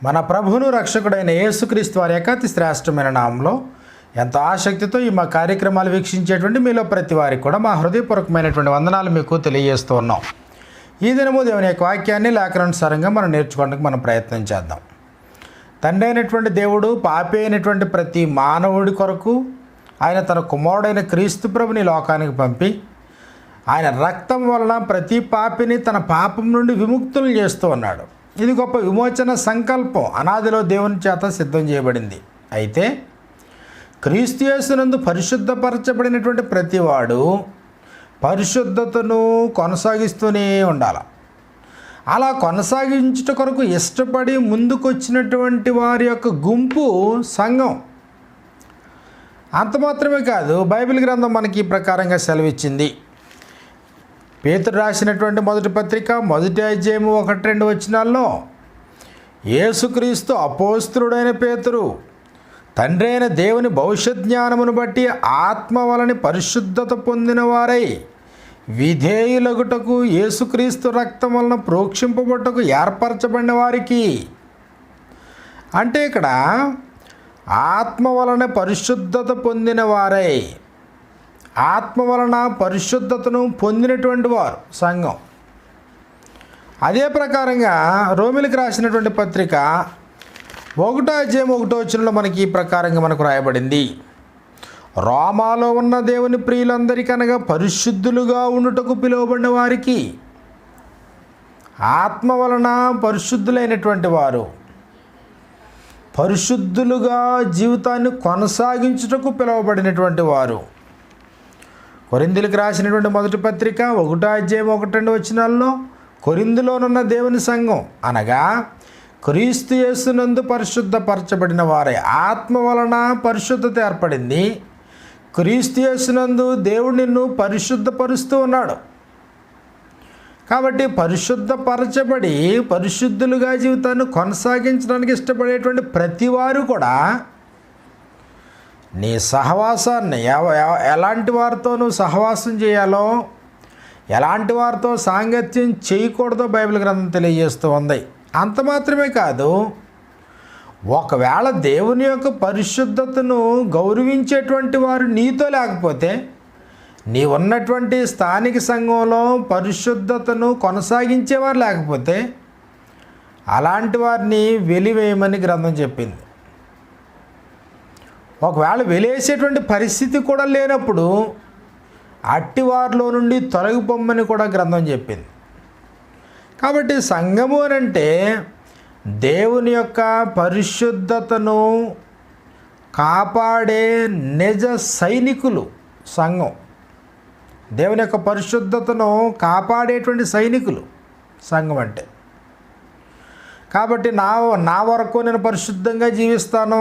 మన ప్రభువును రక్షకుడైన యేసుక్రీస్తు వారి యొక్క అతి శ్రేష్టమైన నామంలో ఎంతో ఆసక్తితో ఈ మా కార్యక్రమాలు వీక్షించేటువంటి మీలో ప్రతి వారికి కూడా మా హృదయపూర్వకమైనటువంటి వందనాలు మీకు తెలియజేస్తూ ఉన్నాం. ఈ దినము దేవుని యొక్క వాక్యాన్ని లేఖనానుసారంగా మనం నేర్చుకోవడానికి మనం ప్రయత్నం చేద్దాం. తండ్రి అయినటువంటి దేవుడు పాపి అయినటువంటి ప్రతి మానవుడి కొరకు ఆయన తన కుమారుడైన క్రీస్తు ప్రభుని లోకానికి పంపి ఆయన రక్తం వలన ప్రతి పాపిని తన పాపం నుండి విముక్తులు చేస్తూ ఉన్నాడు. ఇది గొప్ప విమోచన సంకల్పం అనాదిలో దేవుని చేత సిద్ధం చేయబడింది. అయితే క్రీస్తు యేసునందు పరిశుద్ధపరచబడినటువంటి ప్రతివాడు పరిశుద్ధతను కొనసాగిస్తూనే ఉండాలి. అలా కొనసాగించుట కొరకు ఇష్టపడి ముందుకొచ్చినటువంటి వారి యొక్క గుంపు సంఘం. అంత మాత్రమే కాదు, బైబిల్ గ్రంథం మనకి ఈ ప్రకారంగా సెలవిచ్చింది. పేతురు రాసినటువంటి మొదటి పత్రిక 1వ అధ్యాయము 1-2 వచనాల్లో యేసుక్రీస్తు అపోస్తలుడైన పేతురు తండ్రి అయిన దేవుని భవిష్యత్ జ్ఞానమును బట్టి ఆత్మ వలని పరిశుద్ధత పొందిన వారై విధేయులగుటకు యేసుక్రీస్తు రక్తం వలన ప్రోక్షింపబట్టుకు ఏర్పరచబడిన వారికి, అంటే ఇక్కడ ఆత్మ వలన పరిశుద్ధత పొందిన వారై, ఆత్మ వలన పరిశుద్ధతను పొందినటువంటి వారు సంఘం. అదే ప్రకారంగా రోమిలకు రాసినటువంటి పత్రిక 1వ అధ్యాయం 1వ వచనంలో మనకి ఈ ప్రకారంగా మనకు రాయబడింది. రోమాలో ఉన్న దేవుని ప్రియులందరికనగా పరిశుద్ధులుగా ఉండుటకు పిలువబడిన వారికి, ఆత్మ వలన పరిశుద్ధులైనటువంటి వారు పరిశుద్ధులుగా జీవితాన్ని కొనసాగించుటకు పిలువబడినటువంటి వారు. కొరింథీయులకు రాసినటువంటి మొదటి పత్రిక 1వ అధ్యాయం 1-2 వచనాల్లో కొరింథీలోనున్న దేవుని సంఘం అనగా క్రీస్తు యేసునందు పరిశుద్ధపరచబడిన వారే, ఆత్మ వలన పరిశుద్ధత ఏర్పడింది. క్రీస్తు యేసునందు దేవుడు నిన్ను పరిశుద్ధపరుస్తూ ఉన్నాడు. కాబట్టి పరిశుద్ధపరచబడి పరిశుద్ధులుగా జీవితాన్ని కొనసాగించడానికి ఇష్టపడేటువంటి ప్రతి వారు కూడా నీ సహవాసాన్ని ఎలాంటి వారితో నువ్వు సహవాసం చేయాలో, ఎలాంటి వారితో సాంగత్యం చేయకూడదో బైబిల్ గ్రంథం తెలియజేస్తూ ఉంది. అంత మాత్రమే కాదు, ఒకవేళ దేవుని యొక్క పరిశుద్ధతను గౌరవించేటువంటి వారు నీతో లేకపోతే, నీ ఉన్నటువంటి స్థానిక సంఘంలో పరిశుద్ధతను కొనసాగించేవారు లేకపోతే, అలాంటి వారిని వెలివేయమని గ్రంథం చెప్పింది. ఒకవేళ వెలేసేటువంటి పరిస్థితి కూడా లేనప్పుడు అట్టివారిలో నుండి తొలగిపోమ్మని కూడా గ్రంథం చెప్పింది. కాబట్టి సంఘము అనంటే దేవుని యొక్క పరిశుద్ధతను కాపాడే నిజ సైనికులు సంఘం. దేవుని యొక్క పరిశుద్ధతను కాపాడేటువంటి సైనికులు సంఘం అంటే. కాబట్టి నా వరకు నేను పరిశుద్ధంగా జీవిస్తాను,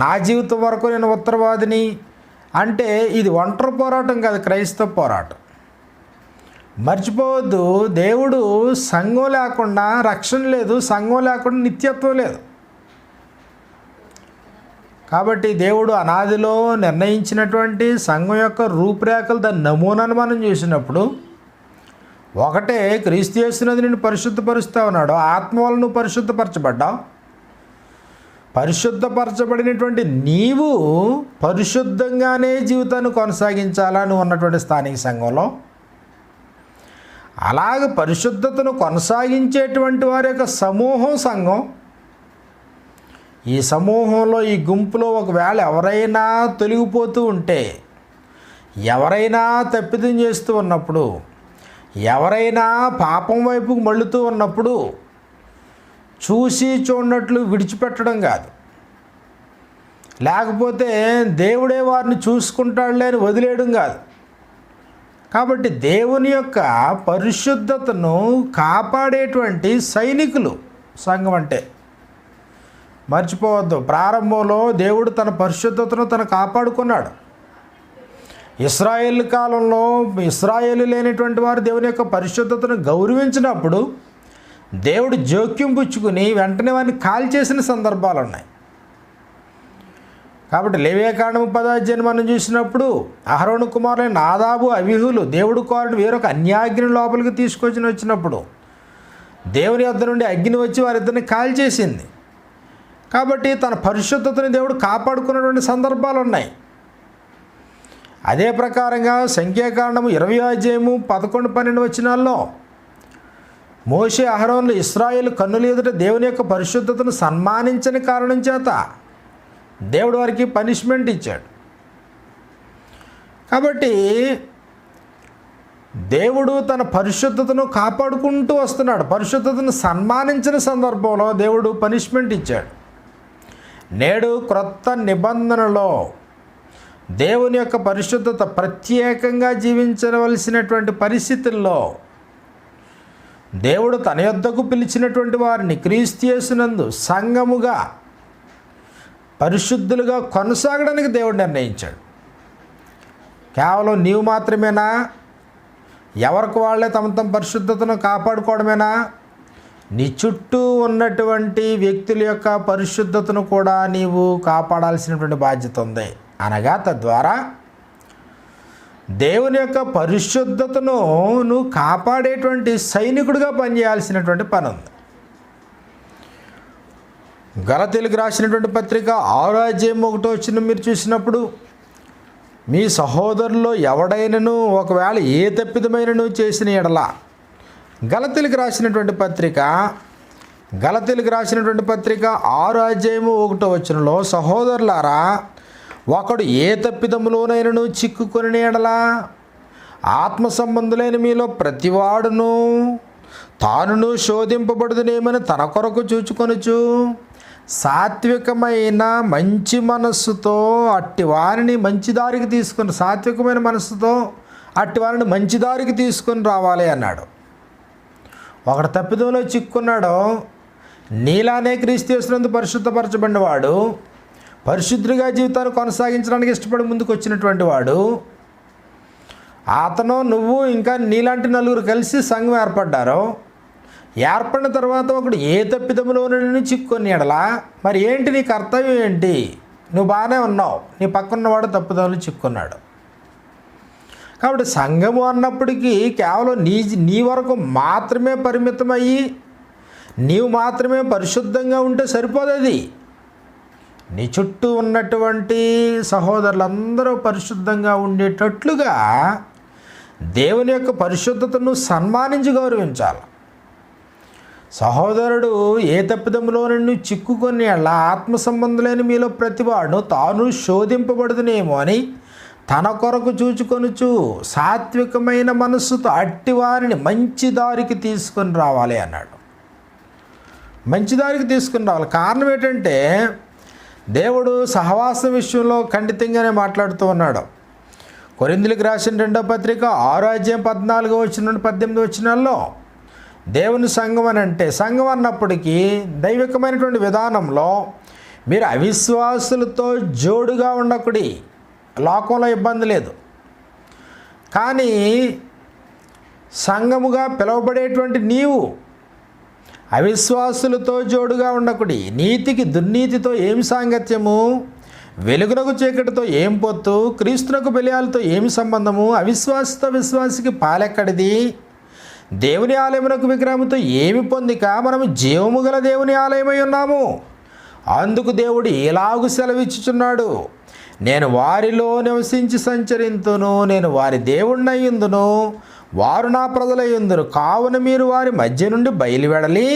నా జీవితం వరకు నేను ఉత్తరవాదిని అంటే ఇది ఒంటరి పోరాటం కాదు, క్రైస్తవ పోరాటం. మర్చిపోవద్దు, దేవుడు సంఘం లేకుండా రక్షణ లేదు, సంఘం లేకుండా నిత్యత్వం లేదు. కాబట్టి దేవుడు అనాదిలో నిర్ణయించినటువంటి సంఘం యొక్క రూపురేఖలు, దాని నమూనాను మనం చూసినప్పుడు ఒకటే, క్రీస్తు యేసునందు నిన్ను పరిశుద్ధపరుస్తూ ఉన్నాడు, ఆత్మ వలన నువ్వు పరిశుద్ధపరచబడ్డావు. పరిశుద్ధపరచబడినటువంటి నీవు పరిశుద్ధంగానే జీవితాన్ని కొనసాగించాలని ఉన్నటువంటి స్థానిక సంఘంలో, అలాగ పరిశుద్ధతను కొనసాగించేటువంటి వారి యొక్క సమూహం సంఘం. ఈ సమూహంలో, ఈ గుంపులో ఒకవేళ ఎవరైనా తొలగిపోతూ ఉంటే, ఎవరైనా తప్పిదం చేస్తూ ఉన్నప్పుడు, ఎవరైనా పాపం వైపుకు మళ్ళుతూ ఉన్నప్పుడు చూసి చూడనట్లు విడిచిపెట్టడం కాదు, లేకపోతే దేవుడే వారిని చూసుకుంటాడులే అని వదిలేయడం కాదు. కాబట్టి దేవుని యొక్క పరిశుద్ధతను కాపాడేటువంటి సైనికులు సంఘం అంటే. మర్చిపోవద్దు, ప్రారంభంలో దేవుడు తన పరిశుద్ధతను తను కాపాడుకున్నాడు. ఇశ్రాయేలు కాలంలో ఇశ్రాయేలు లేనటువంటి వారు దేవుని యొక్క పరిశుద్ధతను గౌరవించినప్పుడు దేవుడు జోక్యం పుచ్చుకుని వెంటనే వారిని కాల్చేసిన సందర్భాలు ఉన్నాయి. కాబట్టి లేవియాకాండము 10వ అధ్యాయం మనం చూసినప్పుడు అహరోను కుమారులైన నాదాబు అబీహులు దేవుడు కోరిన వేరొక అన్యాగ్ని లోపలికి తీసుకొచ్చి వచ్చినప్పుడు దేవుని వద్ద నుండి అగ్ని వచ్చి వారిద్దరిని కాల్చేసింది. కాబట్టి తన పరిశుద్ధతని దేవుడు కాపాడుకున్నటువంటి సందర్భాలు ఉన్నాయి. అదే ప్రకారంగా సంఖ్యాకాండము 20 వచనాల్లో మోషే అహరోనులు ఇశ్రాయేలు కన్నుల ఎదుట దేవుని యొక్క పరిశుద్ధతను సన్మానించని కారణం చేత దేవుడు వారికి పనిష్మెంట్ ఇచ్చాడు. కాబట్టి దేవుడు తన పరిశుద్ధతను కాపాడుకుంటూ వస్తున్నాడు. పరిశుద్ధతను సన్మానించిన సందర్భంలో దేవుడు పనిష్మెంట్ ఇచ్చాడు. నేడు క్రొత్త నిబంధనలో దేవుని యొక్క పరిశుద్ధత ప్రత్యేకంగా జీవించవలసినటువంటి పరిస్థితుల్లో దేవుడు తన యొద్దకు పిలిచినటువంటి వారిని క్రీస్తు యేసునందు సంఘముగా పరిశుద్ధులుగా కొనసాగడానికి దేవుడు నిర్ణయించాడు. కేవలం నీవు మాత్రమేనా? ఎవరికి వాళ్ళే తమ పరిశుద్ధతను కాపాడుకోవడమేనా? నీ చుట్టూ ఉన్నటువంటి వ్యక్తుల యొక్క పరిశుద్ధతను కూడా నీవు కాపాడాల్సినటువంటి బాధ్యత ఉంది. అనగా తద్వారా దేవుని యొక్క పరిశుద్ధతను నువ్వు కాపాడేటువంటి సైనికుడిగా పనిచేయాల్సినటువంటి పని ఉంది. గలతీయులకు రాసినటువంటి పత్రిక 6:1 మీరు చూసినప్పుడు, మీ సహోదరుల్లో ఎవడైనను ఒకవేళ ఏ తప్పిదమైనను చేసిన ఎడల, గలతీయులకు రాసినటువంటి పత్రిక 6:1 సహోదరులారా, ఒకడు ఏ తప్పిదములోనైనను చిక్కుకొని ఎడలా ఆత్మ సంబంధులైన మీలో ప్రతివాడును తానును శోధింపబడుదునేమని తన కొరకు చూచుకొనుచు సాత్వికమైన మంచి మనస్సుతో అట్టివారిని మంచి దారికి తీసుకొని, సాత్వికమైన మనస్సుతో అట్టివారిని మంచి దారికి తీసుకొని రావాలి అన్నాడు. ఒకడు తప్పిదంలో చిక్కున్నాడో, నీలానే క్రీస్తు యేసునందు పరిశుద్ధపరచబడినవాడు, పరిశుద్ధుడిగా జీవితాన్ని కొనసాగించడానికి ఇష్టపడి ముందుకు వచ్చినటువంటి వాడు, అతను నువ్వు ఇంకా నీలాంటి నలుగురు కలిసి సంఘం ఏర్పడిన తర్వాత ఒకడు ఏ తప్పిదములో నుండి చిక్కుకొని ఎడలా, మరి ఏంటి నీ కర్తవ్యం ఏంటి? నువ్వు బాగానే ఉన్నావు, నీ పక్కన్నవాడు తప్పిదములు చిక్కున్నాడు. కాబట్టి సంఘము అన్నప్పటికీ కేవలం నీ వరకు మాత్రమే పరిమితమయ్యి నీవు మాత్రమే పరిశుద్ధంగా ఉంటే సరిపోదు. అది నీ చుట్టూ ఉన్నటువంటి సహోదరులందరూ పరిశుద్ధంగా ఉండేటట్లుగా దేవుని యొక్క పరిశుద్ధతను సన్మానించి గౌరవించాలి. సహోదరుడు ఏ తప్పిదములో నుండి చిక్కుకొని అలా ఆత్మ సంబంధులైన మీలో ప్రతివాడు తాను శోధింపబడుదునేమో అని తన కొరకు చూచుకొనుచు సాత్వికమైన మనస్సుతో అట్టివారిని మంచి దారికి తీసుకొని రావాలి అన్నాడు. మంచి దారికి తీసుకుని రావాలి. కారణం ఏంటంటే దేవుడు సహవాసం విషయంలో ఖండితంగానే మాట్లాడుతూ ఉన్నాడు. కొరింథీయులకు రాసిన 2వ పత్రిక 6:14-18 దేవుని సంఘం అని అంటే, సంఘం అన్నప్పటికీ దైవికమైనటువంటి విధానంలో మీరు అవిశ్వాసులతో జోడుగా ఉండకుడి. లోకంలో ఇబ్బంది లేదు, కానీ సంఘముగా పిలువబడేటువంటి నీవు అవిశ్వాసులతో జోడుగా ఉండకుడి. నీతికి దుర్నీతితో ఏమి సాంగత్యము? వెలుగునకు చీకటితో ఏం పొత్తు? క్రీస్తునకు బెలియాలతో ఏమి సంబంధము? అవిశ్వాసతో విశ్వాసికి పాలెక్కడిది? దేవుని ఆలయమునకు విగ్రహముతో ఏమి పొందిక? మనము జీవము గల దేవుని ఆలయమై ఉన్నాము. అందుకు దేవుడు ఇలాగు సెలవిచ్చుచున్నాడు, నేను వారిలో నివసించి సంచరింతును, నేను వారి దేవుణ్ణయ్యుందును, వారు నా ప్రజలయ్యుందురు. కావున మీరు వారి మధ్య నుండి బయలువెడలి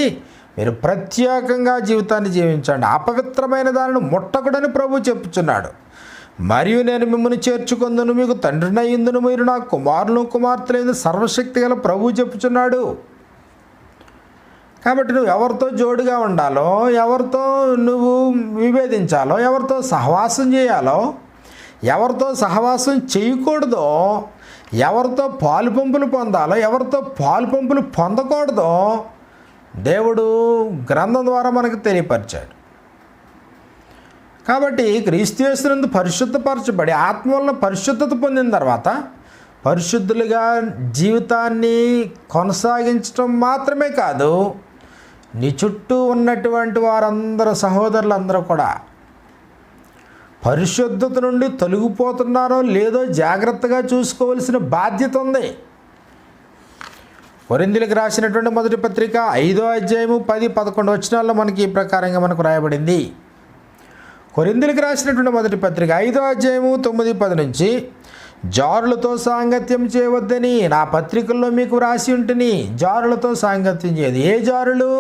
మీరు ప్రత్యేకంగా జీవితాన్ని జీవించండి, అపవిత్రమైన దానిని ముట్టకుడని ప్రభు చెప్పుచున్నాడు. మరియు నేను మిమ్మల్ని చేర్చుకొందును, మీకు తండ్రినయ్యుందును, మీరు నా కుమారులు కుమార్తెలైన సర్వశక్తి గల ప్రభు చెప్పుచున్నాడు. కాబట్టి నువ్వు ఎవరితో జోడుగా ఉండాలో, ఎవరితో నువ్వు విభేదించాలో, ఎవరితో సహవాసం చేయాలో, ఎవరితో సహవాసం చేయకూడదో, ఎవరితో పాలు పంపులు పొందాలో, ఎవరితో పాలు పంపులు పొందకూడదో దేవుడు గ్రంథం ద్వారా మనకు తెలియపరిచాడు. కాబట్టి క్రీస్తు యేసునందు పరిశుద్ధపరచబడి ఆత్మ వలన పరిశుద్ధత పొందిన తర్వాత పరిశుద్ధులుగా జీవితాన్ని కొనసాగించడం మాత్రమే కాదు, నీ చుట్టూ ఉన్నటువంటి వారందరూ సహోదరులందరూ కూడా పరిశుద్ధత నుండి తొలగిపోతున్నారో లేదో జాగ్రత్తగా చూసుకోవలసిన బాధ్యత ఉంది. కొరింథీయులకు రాసినటువంటి మొదటి పత్రిక 5వ అధ్యాయము 10-11 వచనాల్లో మనకి ఈ ప్రకారంగా మనకు రాయబడింది. కొరింథీయులకు రాసినటువంటి మొదటి పత్రిక 5వ అధ్యాయము 9-10 నుంచి, జారులతో సాంగత్యం చేయవద్దని నా పత్రికల్లో మీకు వ్రాసి ఉంటుని. జారులతో సాంగత్యం చేయదు. ఏ జారులు?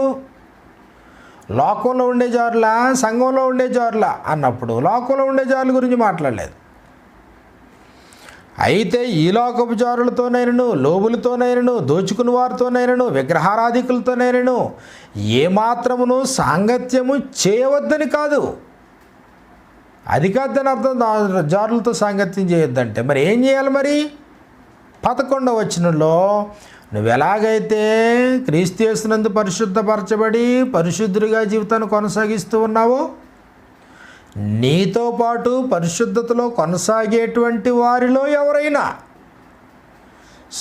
లోకంలో ఉండే జారులా, సంఘంలో ఉండే జారులా అన్నప్పుడు లోకంలో ఉండే జారుల గురించి మాట్లాడలేదు. అయితే ఈ లోకపు జారులతోనైనను, లోబులతోనైనను, దోచుకుని వారితోనైనను, విగ్రహారాధికులతోనైనను ఏమాత్రమును సాంగత్యము చేయవద్దని కాదు. అది కాదని అర్థం. జారులతో సాంగత్యం చేయొద్దంటే మరి ఏం చేయాలి? మరి 11వ వచనంలో, నువ్వు ఎలాగైతే క్రీస్తు యేసునందు పరిశుద్ధపరచబడి పరిశుద్ధుడిగా జీవితాన్ని కొనసాగిస్తూ ఉన్నావో, నీతో పాటు పరిశుద్ధతలో కొనసాగేటువంటి వారిలో ఎవరైనా,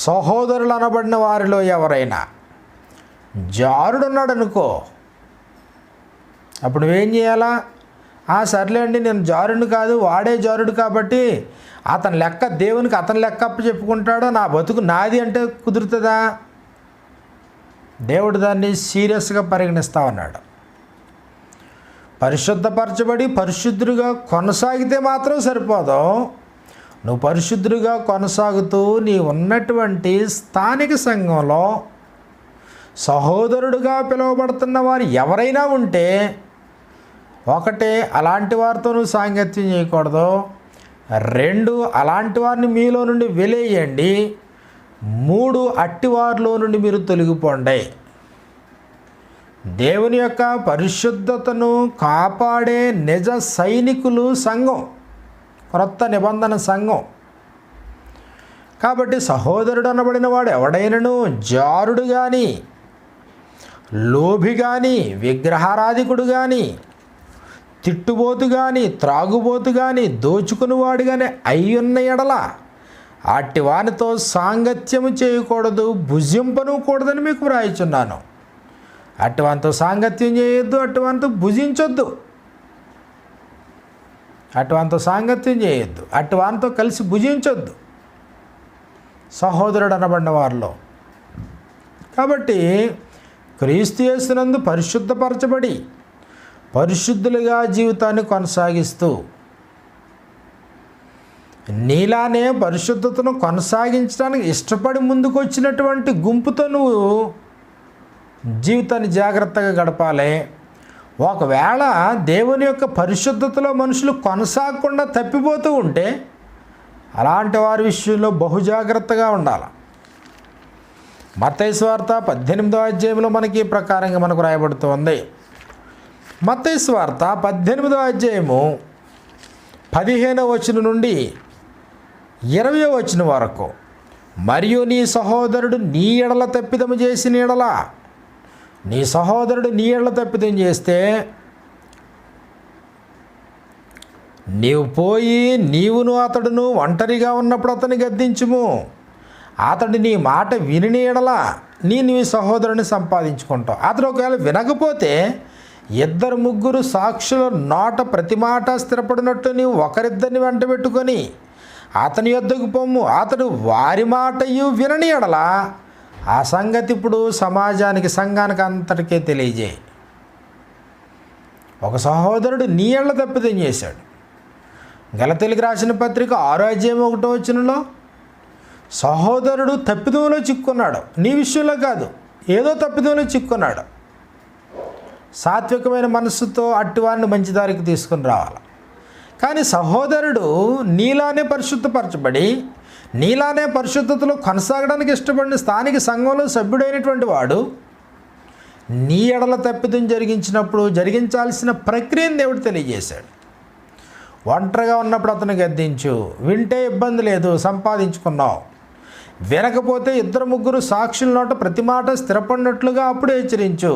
సహోదరులు అనబడిన వారిలో ఎవరైనా జారుడున్నాడు అనుకో, అప్పుడు నువ్వేం చేయాలా? సర్లే అండి, నేను జారుడు కాదు, వాడే జారుడు కాబట్టి అతని లెక్క దేవునికి అతని లెక్క అప్పు చెప్పుకుంటాడో, నా బతుకు నాది అంటే కుదురుతుందా? దేవుడు దాన్ని సీరియస్గా పరిగణిస్తా ఉన్నాడు. పరిశుద్ధపరచబడి పరిశుద్ధుడిగా కొనసాగితే మాత్రం సరిపోదు. నువ్వు పరిశుద్ధుడిగా కొనసాగుతూ నీ ఉన్నటువంటి స్థానిక సంఘంలో సహోదరుడుగా పిలువబడుతున్న వారు ఎవరైనా ఉంటే, ఒకటే అలాంటి వారితో నువ్వు సాంగత్యం చేయకూడదు. 2 అలాంటి వారిని మీలో నుండి వెలేయండి. 3 అట్టివారిలో నుండి మీరు తొలగిపోండి. దేవుని యొక్క పరిశుద్ధతను కాపాడే నిజ సైనికులు సంఘం, క్రొత్త నిబంధన సంఘం. కాబట్టి సహోదరుడు అనబడిన వాడు ఎవడైనను జారుడు కానీ, లోభి కానీ, విగ్రహారాధికుడు కానీ, తిట్టుబోతు కానీ, త్రాగుబోతు కానీ, దోచుకునివాడు కానీ అయ్యున్న ఎడల అట్టి వానితో సాంగత్యము చేయకూడదు, భుజింపను కూడదని మీకు వ్రాయిచున్నాను. అటువంటితో సాంగత్యం చేయొద్దు, అటువంటితో భుజించొద్దు, అటువంటితో సాంగత్యం చేయొద్దు, అటువంటితో కలిసి భుజించొద్దు సహోదరుడు అనబడిన వారిలో. కాబట్టి క్రీస్తు యేసునందు పరిశుద్ధపరచబడి పరిశుద్ధులుగా జీవితాన్ని కొనసాగిస్తూ, నీలానే పరిశుద్ధతను కొనసాగించడానికి ఇష్టపడి ముందుకు వచ్చినటువంటి గుంపుతో నువ్వు జీవితాన్ని జాగ్రత్తగా గడపాలి. ఒకవేళ దేవుని యొక్క పరిశుద్ధతలో మనుషులు కొనసాగకుండా తప్పిపోతూ ఉంటే అలాంటి వారి విషయంలో బహుజాగ్రత్తగా ఉండాలి. మత్తయి సువార్త 18వ అధ్యాయంలో మనకి ఈ ప్రకారంగా మనకు రాయబడుతుంది. మత్తయి సువార్త 18వ అధ్యాయము 15వ వచనం నుండి 20వ వచనం వరకు, మరియు నీ సహోదరుడు నీ ఎడల తప్పిదము చేసిన ఎడల, నీ సహోదరుడు నీ ఎడల తప్పిదం చేస్తే నీవు పోయి నీవును అతడును ఒంటరిగా ఉన్నప్పుడు అతన్ని గద్దించుము. అతడు నీ మాట విని ఎడల నీ సహోదరుని సంపాదించుకుంటావు. అతడు ఒకవేళ వినకపోతే 2-3 సాక్షుల నోట ప్రతి మాట స్థిరపడినట్టు నీవు ఒకరిద్దరిని వెంట పెట్టుకొని అతని యొద్దకు పొమ్ము. అతడు వారి మాటయు వినని ఎడల ఆ సంగతి ఇప్పుడు సమాజానికి, సంఘానికి అంతటికే తెలియజేయి. ఒక సహోదరుడు నీ ఎడల తప్పిదం చేశాడు. గలతీయులకు రాసిన పత్రిక 6వ అధ్యాయం 1వ వచనంలో, సహోదరుడు తప్పిదంలో చిక్కున్నాడు, నీ విషయంలో కాదు, ఏదో తప్పిదంలో చిక్కున్నాడు. సాత్వికమైన మనస్సుతో అట్టివారిని మంచి దారికి తీసుకుని రావాలి. కానీ సహోదరుడు నీలానే పరిశుద్ధపరచబడి నీలానే పరిశుద్ధతలో కొనసాగడానికి ఇష్టపడిన స్థానిక సంఘంలో సభ్యుడైనటువంటి వాడు నీ ఎడల తప్పిదం జరిగించినప్పుడు జరిగించాల్సిన ప్రక్రియను దేవుడు తెలియజేశాడు. ఒంటరిగా ఉన్నప్పుడు అతను గద్దించు, వింటే ఇబ్బంది లేదు, సంపాదించుకున్నావు. వినకపోతే 2-3 సాక్షుల నోట ప్రతి మాట స్థిరపడినట్లుగా అప్పుడు హెచ్చరించు.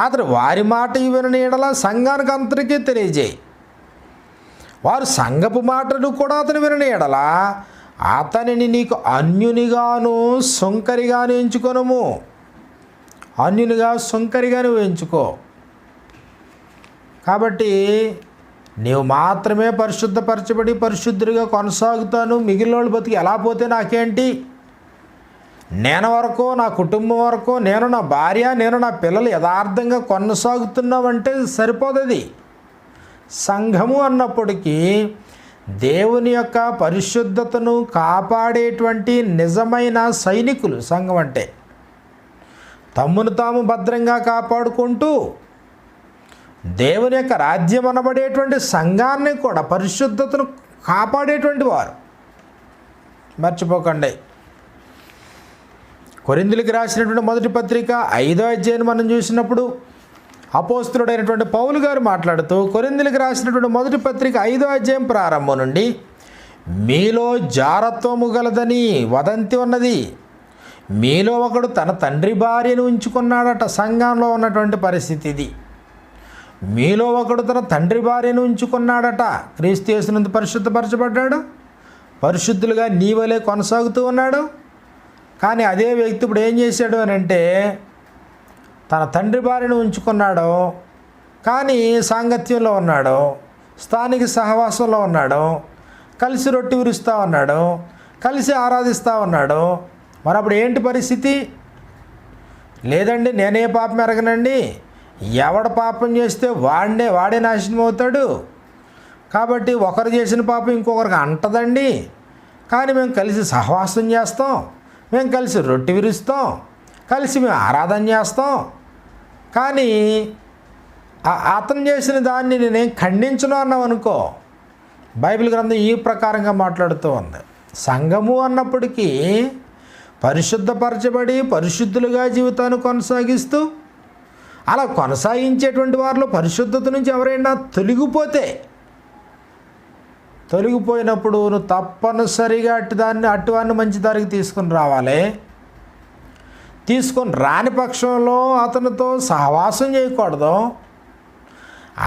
అతడు వారి మాట వినని ఎడల సంఘానికి అంతటికీ తెలియజేయి. వారు సంఘపు మాటలు కూడా అతను వినని ఎడల అతనిని నీకు అన్యునిగాను సుంకరిగాను ఎంచుకొనుము. అన్యునిగా సుంకరిగాను ఎంచుకో. కాబట్టి నీవు మాత్రమే పరిశుద్ధపరచబడి పరిశుద్ధుడిగా కొనసాగుతాను, మిగిలిన వాళ్ళు బతికి ఎలా పోతే నాకేంటి, నేను వరకు, నా కుటుంబం వరకు, నేను, నా భార్య, నేను, నా పిల్లలు యథార్థంగా కొనసాగుతున్నామంటే సరిపోతుంది. సంఘము అన్నప్పటికీ దేవుని యొక్క పరిశుద్ధతను కాపాడేటువంటి నిజమైన సైనికులు సంఘం అంటే. తమ్మును తాము భద్రంగా కాపాడుకుంటూ దేవుని యొక్క రాజ్యం అనబడేటువంటి సంఘాన్ని కూడా పరిశుద్ధతను కాపాడేటువంటి వారు. మర్చిపోకండి. కొరింథీయులకు రాసినటువంటి మొదటి పత్రిక 5వ అధ్యాయం మనం చూసినప్పుడు అపోస్తలుడైనటువంటి పౌలు గారు మాట్లాడుతూ కొరింథీయులకు రాసినటువంటి మొదటి పత్రిక 5వ అధ్యాయం ప్రారంభం నుండి మీలో జారత్వము గలదని వదంతి ఉన్నది. మీలో ఒకడు తన తండ్రి భార్యను ఉంచుకున్నాడట. సంఘంలో ఉన్నటువంటి పరిస్థితి ఇది. మీలో ఒకడు తన తండ్రి భార్యను ఉంచుకున్నాడట. క్రీస్తు యేసునందు పరిశుద్ధపరచబడ్డాడు, పరిశుద్ధులుగా నీ వలే కొనసాగుతూ ఉన్నాడు. కానీ అదే వ్యక్తి ఇప్పుడు ఏం చేశాడు అని అంటే తన తండ్రి భార్యను ఉంచుకున్నాడు, కానీ సాంగత్యంలో ఉన్నాడు, స్థానిక సహవాసంలో ఉన్నాడు, కలిసి రొట్టె విరుస్తూ ఉన్నాడు, కలిసి ఆరాధిస్తూ ఉన్నాడు. మరి అప్పుడు ఏంటి పరిస్థితి? లేదండి నేనే పాపం ఎరగనండి, ఎవడ పాపం చేస్తే వాడే నాశనం అవుతాడు, కాబట్టి ఒకరు చేసిన పాపం ఇంకొకరికి అంటదండి, కానీ మేము కలిసి సహవాసం చేస్తాం, మేము కలిసి రొట్టె విరుస్తాం, కలిసి మేము ఆరాధన చేస్తాం, కానీ అతను చేసిన దాన్ని నేనేం ఖండించను అన్నాం అనుకో, బైబిల్ గ్రంథం ఈ ప్రకారంగా మాట్లాడుతూ ఉంది. సంఘము అన్నప్పటికీ పరిశుద్ధపరచబడి పరిశుద్ధులుగా జీవితాన్ని కొనసాగిస్తూ అలా కొనసాగించేటువంటి వారిలో పరిశుద్ధత నుంచి ఎవరైనా తొలగిపోయినప్పుడు నువ్వు తప్పనిసరిగా అటువాన్ని మంచి దారికి తీసుకుని రావాలి. తీసుకొని రాని పక్షంలో అతనితో సహవాసం చేయకూడదు.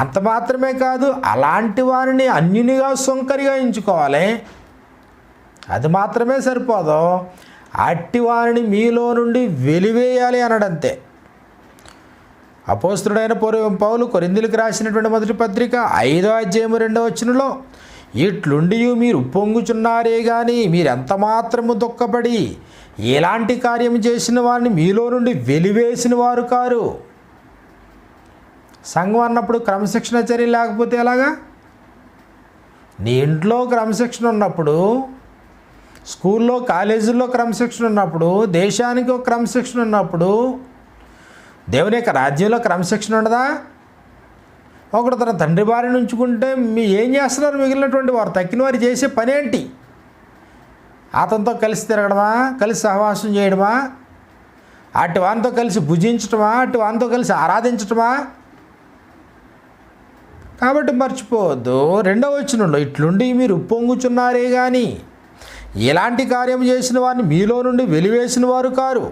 అంత మాత్రమే కాదు, అలాంటి వారిని అన్యునిగా సొంకరిగా ఎంచుకోవాలి. అది మాత్రమే సరిపోదు, అట్టి వారిని మీలో నుండి వెలివేయాలి అన్నాడంతే. అపోస్తలుడైన పౌలు కొరింథీయులకు రాసినటువంటి మొదటి పత్రిక 5వ అధ్యాయం 2వ వచనంలో ఇట్లుండి మీరు ఉప్పొంగుచున్నారే కానీ మీరెంత మాత్రము దుఃఖపడి ఎలాంటి కార్యం చేసిన వారిని మీలో నుండి వెలివేసిన వారు కారు. సంఘం అన్నప్పుడు క్రమశిక్షణ చర్య లేకపోతే ఎలాగా? నీ ఇంట్లో క్రమశిక్షణ ఉన్నప్పుడు, స్కూల్లో కాలేజీల్లో క్రమశిక్షణ ఉన్నప్పుడు, దేశానికి ఒక క్రమశిక్షణ ఉన్నప్పుడు దేవుని యొక్క రాజ్యంలో క్రమశిక్షణ ఉండదా? ఒకడు తన తండ్రి భార్యను ఉంచుకుంటే ఏం చేస్తున్నారు మిగిలినటువంటి వారు? తక్కిన వారు చేసే పని ఏంటి? అతనితో కలిసి తిరగడమా, కలిసి సహవాసం చేయడమా, అటు వానితో కలిసి భుజించటమా, అటు వానితో కలిసి ఆరాధించటమా? కాబట్టి మర్చిపోవద్దు. 2వ వచనంలో ఇట్లుండి మీరు ఉప్పొంగుచున్నారే కానీ ఎలాంటి కార్యం చేసిన వారిని మీలో నుండి వెలివేసిన వారు కారు.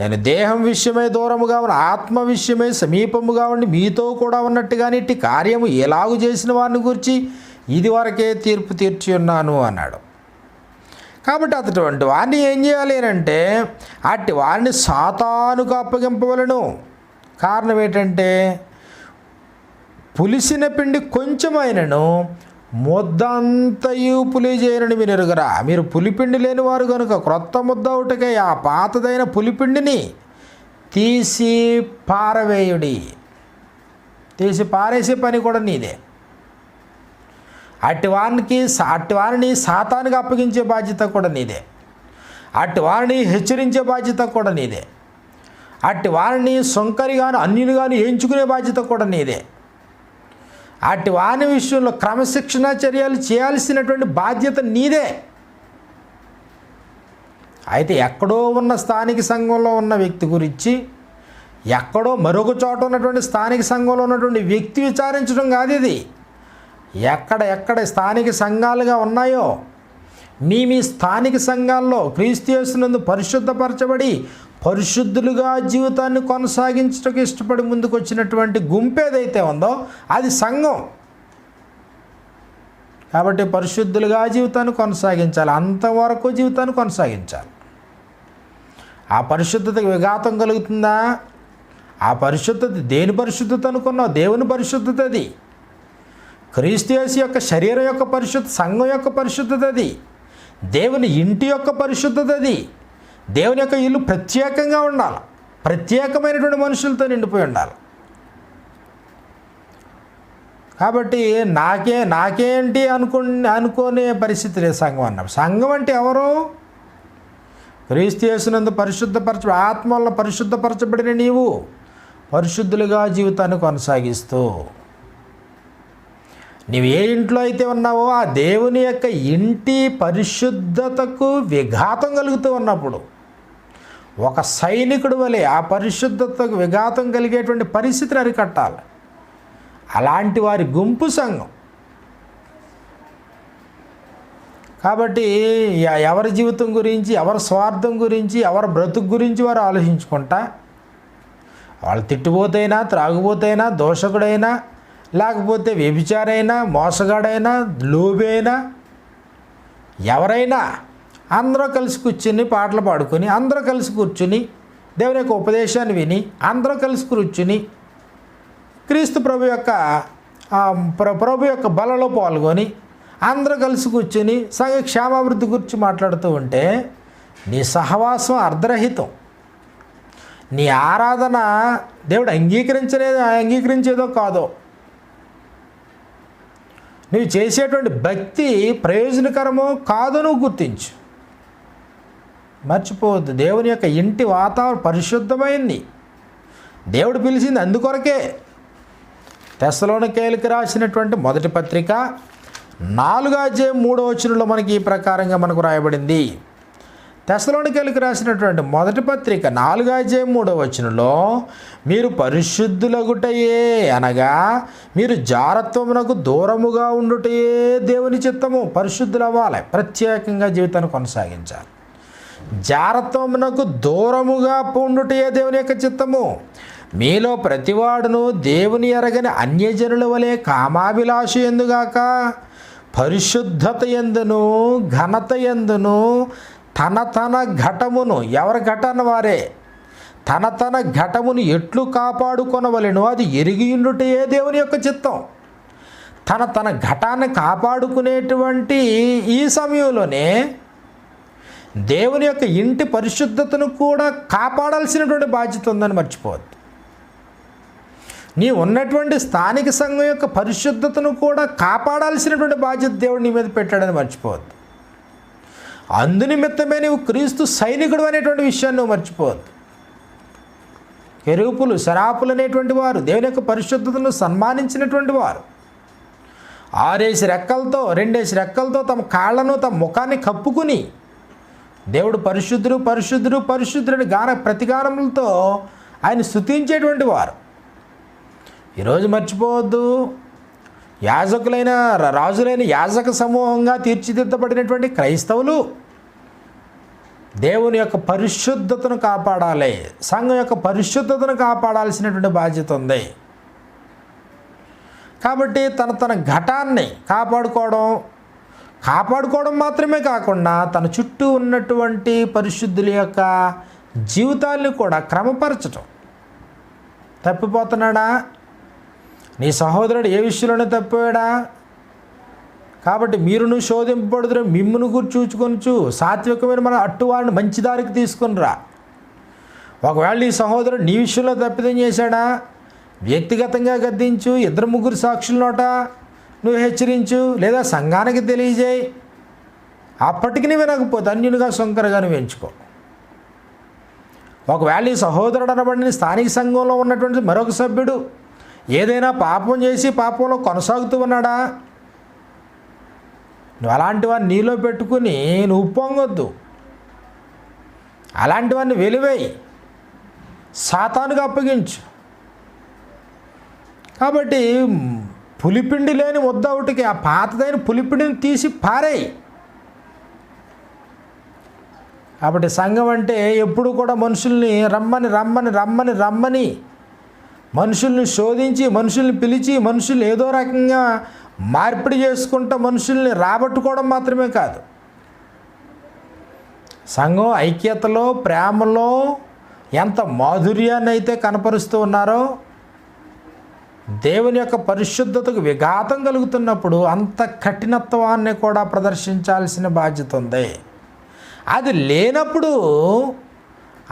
నేను దేహం విషయమై దూరముగా ఉన్న ఆత్మ విషయమై సమీపముగా ఉండి మీతో కూడా ఉన్నట్టుగానే ఇట్టి కార్యము ఎలాగు చేసిన వారిని గురించి ఇదివరకే తీర్పు తీర్చి ఉన్నాను అన్నాడు. కాబట్టి అటువంటి వారిని ఏం చేయాలి అంటే అట్టి వారిని సాతానుకు అప్పగింపవలను. కారణం ఏంటంటే పులిసిన పిండి కొంచెమైనను ముద్దంతయు పులి చేయనని మీరు ఎరుగరా. మీరు పులిపిండి లేని వారు కనుక క్రొత్త ముద్ద ఒకటికై ఆ పాతదైన పులిపిండిని తీసి పారవేయుడి. తీసి పారేసే పని కూడా నీదే. అట్టి వారిని సాతానుగా అప్పగించే బాధ్యత కూడా నీదే. అట్టి వారిని హెచ్చరించే బాధ్యత కూడా నీదే. అట్టి వారిని సొంకరిగాను అన్యులుగాను ఎంచుకునే బాధ్యత కూడా నీదే. అట్టి వాని విషయంలో క్రమశిక్షణ చర్యలు చేయాల్సినటువంటి బాధ్యత నీదే. అయితే ఎక్కడో ఉన్న స్థానిక సంఘంలో ఉన్న వ్యక్తి గురించి, ఎక్కడో మరొక చోట ఉన్నటువంటి స్థానిక సంఘంలో ఉన్నటువంటి వ్యక్తి విచారించడం కాదు ఇది. ఎక్కడ స్థానిక సంఘాలుగా ఉన్నాయో మీ స్థానిక సంఘాల్లో క్రీస్తు యేసునందు పరిశుద్ధపరచబడి పరిశుద్ధులుగా జీవితాన్ని కొనసాగించడానికి ఇష్టపడి ముందుకు వచ్చినటువంటి గుంపు ఏదైతే ఉందో అది సంఘం. కాబట్టి పరిశుద్ధులుగా జీవితాన్ని కొనసాగించాలి, అంతవరకు జీవితాన్ని కొనసాగించాలి. ఆ పరిశుద్ధతకి విఘాతం కలుగుతుందా? ఆ పరిశుద్ధత దేని పరిశుద్ధత అనుకున్నావు? దేవుని పరిశుద్ధత అది. క్రీస్తు యేసు యొక్క శరీరం యొక్క పరిశుద్ధత, సంఘం యొక్క పరిశుద్ధత అది. దేవుని ఇంటి యొక్క పరిశుద్ధత అది. దేవుని యొక్క ఇల్లు ప్రత్యేకంగా ఉండాలి, ప్రత్యేకమైనటువంటి మనుషులతో నిండిపోయి ఉండాలి. కాబట్టి నాకేంటి అనుకునే పరిస్థితి లేదు సంఘం అన్నప్పుడు. సంఘం అంటే ఎవరు? క్రీస్తు యేసునందు ఆత్మ వల్ల పరిశుద్ధపరచబడిన నీవు పరిశుద్ధులుగా జీవితాన్ని కొనసాగిస్తూ నీవు ఏ ఇంట్లో అయితే ఉన్నావో ఆ దేవుని యొక్క ఇంటి పరిశుద్ధతకు విఘాతం కలుగుతూ ఉన్నప్పుడు ఒక సైనికుడు వలె ఆ పరిశుద్ధతకు విఘాతం కలిగేటువంటి పరిస్థితిని అరికట్టాలి. అలాంటి వారి గుంపు సంఘం. కాబట్టి ఎవరి జీవితం గురించి, ఎవరి స్వార్థం గురించి, ఎవరి బ్రతుకు గురించి వారు ఆలోచించుకుంటా, వాళ్ళు తిట్టుబోతైనా, త్రాగుబోతైనా, దోషకుడైనా, లేకపోతే వ్యభిచారైనా, మోసగాడైనా, లోబి అయినా, ఎవరైనా అందరూ కలిసి కూర్చుని పాటలు పాడుకొని, అందరూ కలిసి కూర్చుని దేవుని యొక్క ఉపదేశాన్ని విని, అందరూ కలిసి కూర్చుని క్రీస్తు ప్రభు యొక్క బలలో పాల్గొని అందరూ కలిసి కూర్చుని సంఘ క్షేమాభివృద్ధి గురించి మాట్లాడుతూ ఉంటే నీ సహవాసం అర్ధరహితం. నీ ఆరాధన దేవుడు అంగీకరించేదో కాదో, నువ్వు చేసేటువంటి భక్తి ప్రయోజనకరమో కాదో నువ్వు గుర్తించు. మర్చిపోవద్దు, దేవుని యొక్క ఇంటి వాతావరణం పరిశుద్ధమైంది. దేవుడు పిలిచింది అందుకొరకే. తెస్సలోనికైలకు రాసినటువంటి మొదటి పత్రిక 4:3 మనకి ఈ ప్రకారంగా మనకు రాయబడింది. తెస్సలోనికైలకు రాసినటువంటి మొదటి పత్రిక 4:3 మీరు పరిశుద్ధులగుటయే అనగా మీరు జారత్వమునకు దూరముగా ఉండుటయే దేవుని చిత్తము. పరిశుద్ధులు అవ్వాలి, ప్రత్యేకంగా జీవితాన్ని కొనసాగించాలి. జారత్వమునకు దూరముగా ఉండుటయే దేవుని యొక్క చిత్తము. మీలో ప్రతివాడును దేవుని ఎరగని అన్యజనుల వలె కామాభిలాష ఎందుగాక పరిశుద్ధత ఎందును ఘనత ఎందును తన ఘటమును, ఎవరి ఘటన వారే తన ఘటమును ఎట్లు కాపాడుకొనవలెనో అది ఎరిగియుండుటయే దేవుని యొక్క చిత్తం. తన ఘటాన్ని కాపాడుకునేటువంటి ఈ సమయంలోనే దేవుని యొక్క ఇంటి పరిశుద్ధతను కూడా కాపాడాల్సినటువంటి బాధ్యత ఉందని మర్చిపోవద్దు. నీ ఉన్నటువంటి స్థానిక సంఘం యొక్క పరిశుద్ధతను కూడా కాపాడాల్సినటువంటి బాధ్యత దేవుడు నీ మీద పెట్టాడని మర్చిపోవద్దు. అందునిమిత్తమే నీవు క్రీస్తు సైనికుడు అనేటువంటి విషయాన్ని నువ్వు మర్చిపోవద్దు. కెరూపులు, శరాపులు అనేటువంటి వారు దేవుని యొక్క పరిశుద్ధతను సన్మానించినటువంటి వారు 6 రెక్కలతో 2 రెక్కలతో తమ కాళ్లను తమ ముఖాన్ని కప్పుకుని దేవుడు పరిశుద్ధుడు పరిశుద్ధుడు పరిశుద్ధుడు ప్రతిగానములతో ఆయన స్తుతించేటువంటి వారు. ఈరోజు మర్చిపోవద్దు, రాజులైన యాజక సమూహంగా తీర్చిదిద్దబడినటువంటి క్రైస్తవులు దేవుని యొక్క పరిశుద్ధతను కాపాడాలి, సంఘం యొక్క పరిశుద్ధతను కాపాడాల్సినటువంటి బాధ్యత ఉంది. కాబట్టి తన ఘటాన్ని కాపాడుకోవడం మాత్రమే కాకుండా తన చుట్టూ ఉన్నటువంటి పరిశుద్ధుల యొక్క జీవితాలను కూడా క్రమపరచటం. తప్పిపోతున్నాడా? నీ సహోదరుడు ఏ విషయంలోనే తప్పిపోయాడా? కాబట్టి మీరును శోధింపబడుదురు, మిమ్మును గురించి చూచుకొనుచు సాత్వికమైన మన అట్టువారిని మంచి దారికి తీసుకునిరా. ఒకవేళ నీ సహోదరుడు నీ విషయంలో తప్పిదం చేశాడా, వ్యక్తిగతంగా గద్దించు, 2-3 సాక్షుల నోట నువ్వు హెచ్చరించు, లేదా సంఘానికి తెలియజేయి. అప్పటికి నువ్వు వినకపోతే అన్యునిగా సొంకరగా నువ్వు ఎంచుకో. ఒకవేళ ఈ సహోదరుడు అనబడిన స్థానిక సంఘంలో ఉన్నటువంటి మరొక సభ్యుడు ఏదైనా పాపం చేసి పాపంలో కొనసాగుతూ ఉన్నాడా, నువ్వు అలాంటి వారిని నీలో పెట్టుకుని నువ్వు పొంగొద్దు. అలాంటి వారిని వెలివేయి, సాతానుగా అప్పగించు. కాబట్టి పులిపిండి లేని ముద్ద ఒకటికి ఆ పాతదైన పులిపిండిని తీసి పారేయి. కాబట్టి సంఘం అంటే ఎప్పుడు కూడా మనుషుల్ని రమ్మని మనుషుల్ని శోధించి, మనుషుల్ని పిలిచి, మనుషుల్ని ఏదో రకంగా మార్పిడి చేసుకుంటూ మనుషుల్ని రాబట్టుకోవడం మాత్రమే కాదు. సంఘం ఐక్యతలో, ప్రేమలో ఎంత మాధుర్యాన్ని అయితే కనపరుస్తూ ఉన్నారో, దేవుని యొక్క పరిశుద్ధతకు విఘాతం కలుగుతున్నప్పుడు అంత కఠినత్వాన్ని కూడా ప్రదర్శించాల్సిన బాధ్యత ఉంది. అది లేనప్పుడు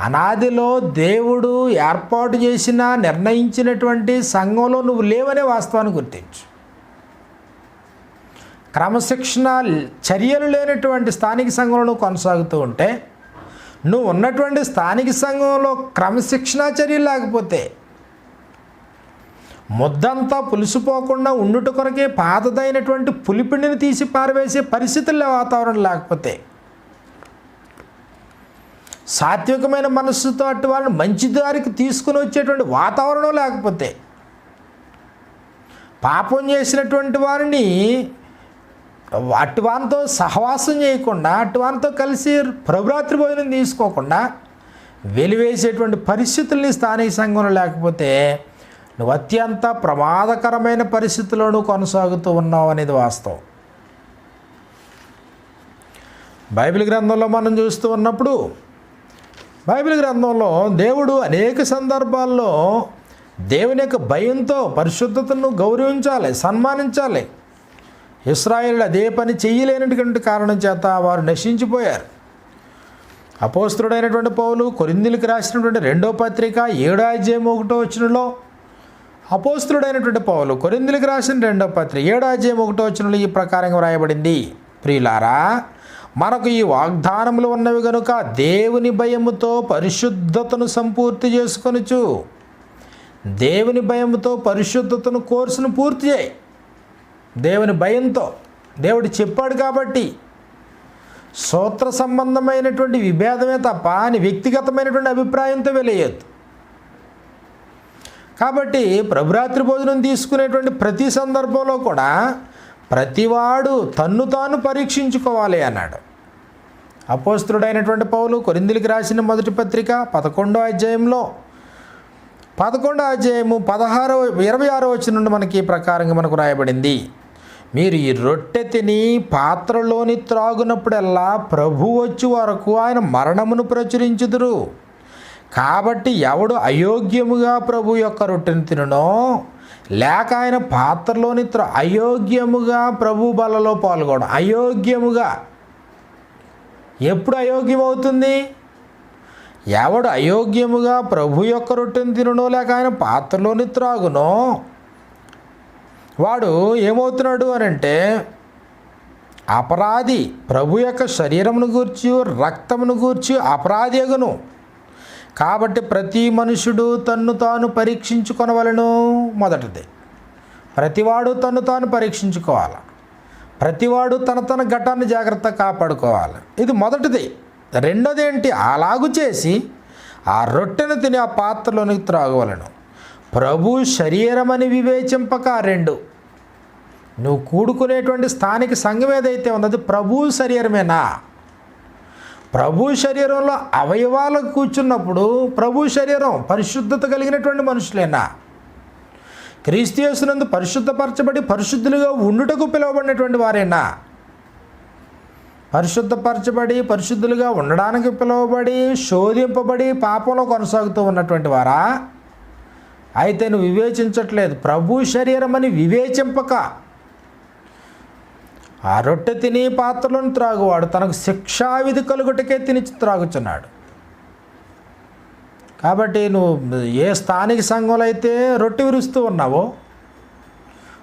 అనాదిలో దేవుడు ఏర్పాటు చేసిన నిర్ణయించినటువంటి సంఘంలో నువ్వు లేవనే వాస్తవాన్ని గుర్తించు. క్రమశిక్షణ చర్యలు లేనటువంటి స్థానిక సంఘంలో కొనసాగుతూ ఉంటే, నువ్వు ఉన్నటువంటి స్థానిక సంఘంలో క్రమశిక్షణా చర్యలు లేకపోతే, ముద్దంతా పులిసిపోకుండా ఉండుట కొరకే పాతదైనటువంటి పులిపిండిని తీసి పారవేసే పరిస్థితుల్లో వాతావరణం లేకపోతే, సాత్వికమైన మనస్సుతో అటు వాళ్ళని మంచి దారికి తీసుకుని వచ్చేటువంటి వాతావరణం లేకపోతే, పాపం చేసినటువంటి వారిని అటువానితో సహవాసం చేయకుండా, అటువానితో కలిసి ప్రభురాత్రి భోజనం తీసుకోకుండా వెలివేసేటువంటి పరిస్థితుల్ని స్థానిక సంఘంలో లేకపోతే, నువ్వు అత్యంత ప్రమాదకరమైన పరిస్థితుల్లోనూ కొనసాగుతూ ఉన్నావు అనేది వాస్తవం. బైబిల్ గ్రంథంలో మనం చూస్తూ ఉన్నప్పుడు, బైబిల్ గ్రంథంలో దేవుడు అనేక సందర్భాల్లో దేవుని యొక్క భయంతో పరిశుద్ధతను గౌరవించాలి, సన్మానించాలి. ఇశ్రాయేలు అదే పని చేయలేనటువంటి కారణం చేత వారు నశించిపోయారు. అపోస్తలుడైనటువంటి పౌలు కొరింథీయులకు రాసినటువంటి 2వ పత్రిక 7వ అధ్యాయం 1వ వచనంలో, అపోస్తలుడైనటువంటి పౌలు కొరింథీయులకు రాసిన 2వ పత్రిక 7వ అధ్యాయం 1వ వచనంలో ఈ ప్రకారంగా వ్రాయబడింది: ప్రియులారా, మనకు ఈ వాగ్దానములు ఉన్నవి గనుక దేవుని భయముతో పరిశుద్ధతను సంపూర్తి చేసుకొనుచు. దేవుని భయముతో పరిశుద్ధతను కోర్సును పూర్తి చేయి. దేవుని భయంతో, దేవుడు చెప్పాడు కాబట్టి, సూత్ర సంబంధమైనటువంటి విభేదమే తప్ప నీ వ్యక్తిగతమైనటువంటి అభిప్రాయంతో వెలియద్దు. కాబట్టి ప్రభురాత్రి భోజనం తీసుకునేటువంటి ప్రతి సందర్భంలో కూడా ప్రతివాడు తన్ను తాను పరీక్షించుకోవాలి అన్నాడు. అపోస్తలుడైనటువంటి పౌలు కొరింథీయులకు రాసిన మొదటి పత్రిక 11వ అధ్యాయంలో 11వ అధ్యాయము 26వ వచనం నుండి మనకి ఈ ప్రకారంగా మనకు రాయబడింది: మీరు ఈ రొట్టె తిని పాత్రలోని త్రాగునప్పుడల్లా ప్రభు వచ్చి వరకు ఆయన మరణమును ప్రచురించుదురు. కాబట్టి ఎవడు అయోగ్యముగా ప్రభు యొక్క రొట్టెను తినునో, లేక ఆయన పాత్రలోని అయోగ్యముగా ప్రభు బలలో పాల్గొనడం. అయోగ్యముగా ఎప్పుడు అయోగ్యం అవుతుంది? ఎవడు అయోగ్యముగా ప్రభు యొక్క రొట్టెను తినునో, లేక ఆయన పాత్రలోని త్రాగునో, వాడు ఏమవుతున్నాడు అని అంటే అపరాధి. ప్రభు యొక్క శరీరమును గూర్చి రక్తమును గూర్చి అపరాధి అగును. కాబట్టి ప్రతి మనుషుడు తన్ను తాను పరీక్షించుకొనవలెను. మొదటిది, ప్రతివాడు తన్ను తాను పరీక్షించుకోవాలి. ప్రతివాడు తన ఘటాన్ని జాగ్రత్తగా కాపాడుకోవాలి. ఇది మొదటిది. రెండోది ఏంటి? అలాగు చేసి ఆ రొట్టెను తిని ఆ పాత్రలోనికి త్రాగవలను. ప్రభు శరీరమని వివేచింపక. రెండు, నువ్వు కూడుకునేటువంటి స్థానిక సంఘం ఏదైతే ఉన్నది ప్రభు శరీరమేనా? ప్రభు శరీరంలో అవయవాలకు కూర్చున్నప్పుడు ప్రభు శరీరం పరిశుద్ధత కలిగినటువంటి మనుషులేనా? క్రీస్తు యేసునందు పరిశుద్ధపరచబడి పరిశుద్ధులుగా ఉండుటకు పిలువబడినటువంటి వారేనా? పరిశుద్ధపరచబడి పరిశుద్ధులుగా ఉండడానికి పిలువబడి శోధింపబడి పాపంలో కొనసాగుతూ ఉన్నటువంటి వారా? అయితే నువ్వు వివేచించట్లేదు. ప్రభు శరీరం అని వివేచింపక ఆ రొట్టె తిని పాత్రలను త్రాగువాడు తనకు శిక్షావిధి కలుగుటకే తిని త్రాగుచున్నాడు. కాబట్టి నువ్వు ఏ స్థానిక సంఘంలో అయితే రొట్టె విరుస్తూ ఉన్నావో,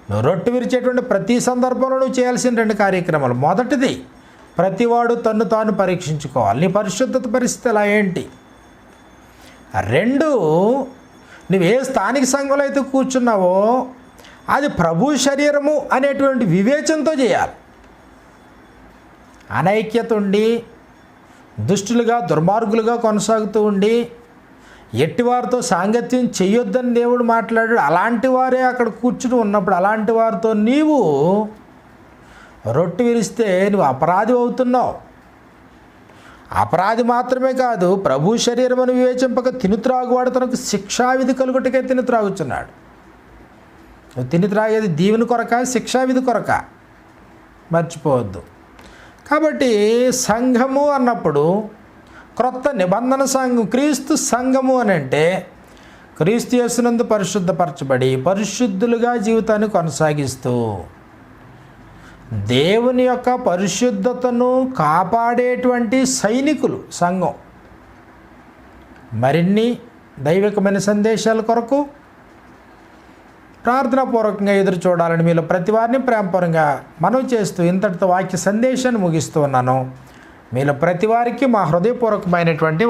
నువ్వు రొట్టె విరిచేటువంటి ప్రతి సందర్భంలో నువ్వు చేయాల్సిన 2 కార్యక్రమాలు. మొదటిది, ప్రతివాడు తన్ను తాను పరీక్షించుకోవాలి. నీ పరిశుద్ధత పరిస్థితి ఎలా ఏంటి? 2, నువ్వు ఏ స్థానిక సంఘంలో అయితే కూర్చున్నావో అది ప్రభు శరీరము అనేటువంటి వివేచనతో చేయాలి. అనైక్యత ఉండి దుష్టులుగా దుర్మార్గులుగా కొనసాగుతూ ఉండి ఎట్టివారితో సాంగత్యం చెయ్యొద్దని దేవుడు మాట్లాడాడు. అలాంటి వారే అక్కడ కూర్చుని ఉన్నప్పుడు అలాంటి వారితో నీవు రొట్టె విరిస్తే నువ్వు అపరాధి అవుతున్నావు. అపరాధి మాత్రమే కాదు, ప్రభు శరీరమును వివేచింపక తిని త్రాగువాడు తనకు శిక్షావిధి కలుగుటకే తిని త్రాగుచున్నాడు. నువ్వు తిని త్రాగేది దీవెని కొరక, శిక్షావిధి కొరక, మర్చిపోవద్దు. కాబట్టి సంఘము అన్నప్పుడు క్రొత్త నిబంధన సంఘం, క్రీస్తు సంఘము అని అంటే క్రీస్తు యేసునందు పరిశుద్ధపరచబడి పరిశుద్ధులుగా జీవితాన్ని కొనసాగిస్తూ దేవుని యొక్క పరిశుద్ధతను కాపాడేటువంటి సైనికులు సంఘం. మరిన్ని దైవికమైన సందేశాల కొరకు ప్రార్థనాపూర్వకంగా ఎదురు చూడాలని మీలో ప్రతి వారిని ప్రేమపరంగా మనవి చేస్తూ ఇంతటితో వాక్య సందేశాన్ని ముగిస్తూ ఉన్నాను. మీలో ప్రతి వారికి మా హృదయపూర్వకమైనటువంటి